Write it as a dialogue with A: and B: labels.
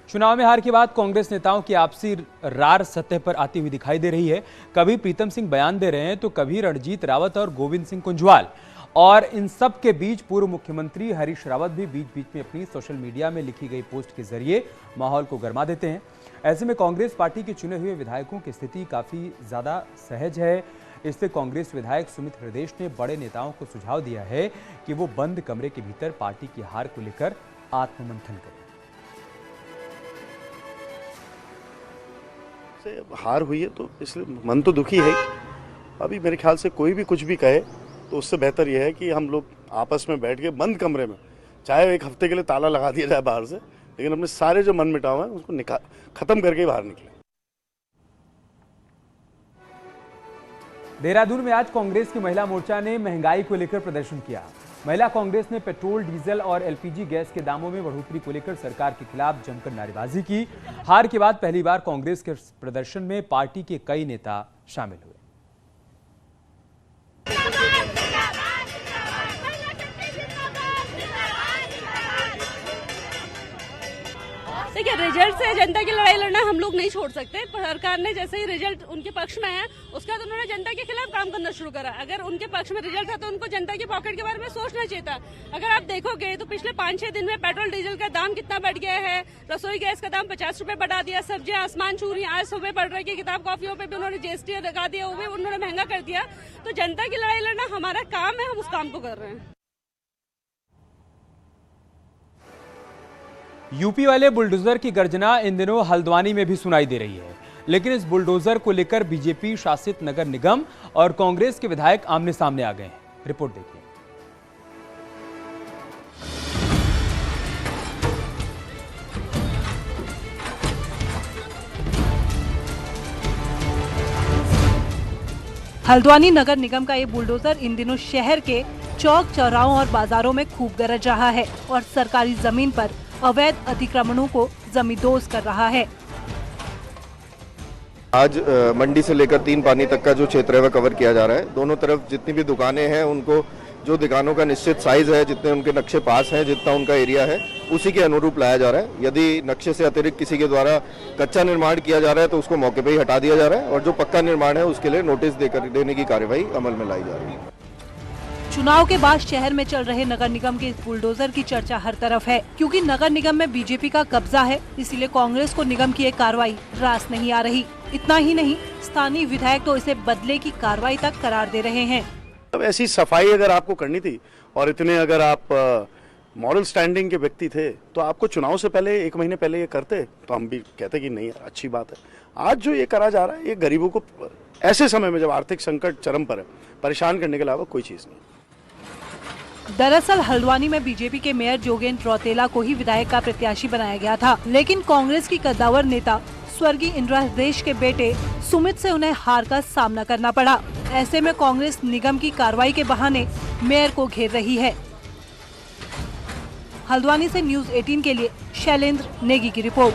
A: चुनाव में हार के बाद कांग्रेस नेताओं की आपसी रार सतह पर आती हुई दिखाई दे रही है। कभी प्रीतम सिंह बयान दे रहे हैं तो कभी रणजीत रावत और गोविंद सिंह कुंजवाल। और इन सब के बीच पूर्व मुख्यमंत्री हरीश रावत भी बीच बीच में अपनी सोशल मीडिया में लिखी गई पोस्ट के जरिए माहौल को गरमा देते हैं। ऐसे में कांग्रेस पार्टी के चुने हुए विधायकों की स्थिति काफी ज्यादा सहज है। इससे कांग्रेस विधायक सुमित हृदयेश ने बड़े नेताओं को सुझाव दिया है कि वो बंद कमरे के भीतर पार्टी की हार को लेकर आत्ममंथन करें।
B: हार हुई है तो इसलिए मन तो दुखी है। अभी मेरे ख्याल से कोई भी कुछ भी कहे तो उससे बेहतर यह है कि हम लोग आपस में बैठ के बंद कमरे में, चाहे एक हफ्ते के लिए ताला लगा दिया जाए बाहर से, लेकिन अपने सारे जो मन मिटाव है उसको खत्म करके बाहर निकले।
A: देहरादून में आज कांग्रेस की महिला मोर्चा ने महंगाई को लेकर प्रदर्शन किया। महिला कांग्रेस ने पेट्रोल, डीजल और एलपीजी गैस के दामों में बढ़ोतरी को लेकर सरकार के खिलाफ जमकर नारेबाजी की। हार के बाद पहली बार कांग्रेस के प्रदर्शन में पार्टी के कई नेता शामिल हुए।
C: देखिए, रिजल्ट से जनता की लड़ाई लड़ना हम लोग नहीं छोड़ सकते। सरकार ने जैसे ही रिजल्ट उनके पक्ष में आया, उसके बाद उन्होंने जनता के खिलाफ काम करना शुरू करा। अगर उनके पक्ष में रिजल्ट था तो उनको जनता के पॉकेट के बारे में सोचना चाहिए था। अगर आप देखोगे तो पिछले 5-6 दिन में पेट्रोल डीजल का दाम कितना बढ़ गया है। रसोई गैस का दाम 50 रुपए बढ़ा दिया, सब्जियां आसमान छू रही। आज सुबह पढ़ रही है किताब कॉफियों पे भी उन्होंने जीएसटी लगा दिया, वो भी उन्होंने महंगा कर दिया। तो जनता की लड़ाई लड़ना हमारा काम है, हम उस काम को कर रहे हैं।
A: यूपी वाले बुलडोजर की गर्जना इन दिनों हल्द्वानी में भी सुनाई दे रही है, लेकिन इस बुलडोजर को लेकर बीजेपी शासित नगर निगम और कांग्रेस के विधायक आमने सामने आ गए हैं। रिपोर्ट देखिए।
D: हल्द्वानी नगर निगम का ये बुलडोजर इन दिनों शहर के चौक चौराहों और बाजारों में खूब गरज रहा है और सरकारी जमीन पर अवैध अतिक्रमणों को जमींदोज कर रहा है।
E: आज मंडी से लेकर 3 पानी तक का जो क्षेत्र है वह कवर किया जा रहा है। दोनों तरफ जितनी भी दुकानें हैं उनको जो दुकानों का निश्चित साइज है, जितने उनके नक्शे पास हैं, जितना उनका एरिया है, उसी के अनुरूप लाया जा रहा है। यदि नक्शे से अतिरिक्त किसी के द्वारा कच्चा निर्माण किया जा रहा है तो उसको मौके पर ही हटा दिया जा रहा है और जो पक्का निर्माण है उसके लिए नोटिस देने की कार्यवाही अमल में लाई जा रही है।
D: चुनाव के बाद शहर में चल रहे नगर निगम के इस बुलडोजर की चर्चा हर तरफ है, क्योंकि नगर निगम में बीजेपी का कब्जा है। इसीलिए कांग्रेस को निगम की ये कार्रवाई रास नहीं आ रही। इतना ही नहीं, स्थानीय विधायक तो इसे बदले की कार्रवाई तक करार दे रहे हैं।
B: अब ऐसी सफाई अगर आपको करनी थी और इतने अगर आप मॉरल स्टैंडिंग के व्यक्ति थे तो आपको चुनाव से पहले 1 महीने पहले ये करते तो हम भी कहते कि नहीं अच्छी बात है। आज जो ये करा जा रहा है ये गरीबों को ऐसे समय में जब आर्थिक संकट चरम पर है परेशान करने के अलावा कोई चीज नहीं।
D: दरअसल हल्द्वानी में बीजेपी के मेयर जोगेंद्र रौतेला को ही विधायक का प्रत्याशी बनाया गया था, लेकिन कांग्रेस की कद्दावर नेता स्वर्गीय इंदिरा हृदयेश के बेटे सुमित से उन्हें हार का सामना करना पड़ा। ऐसे में कांग्रेस निगम की कार्रवाई के बहाने मेयर को घेर रही है। हल्द्वानी से न्यूज़ 18 के लिए शैलेंद्र नेगी की रिपोर्ट।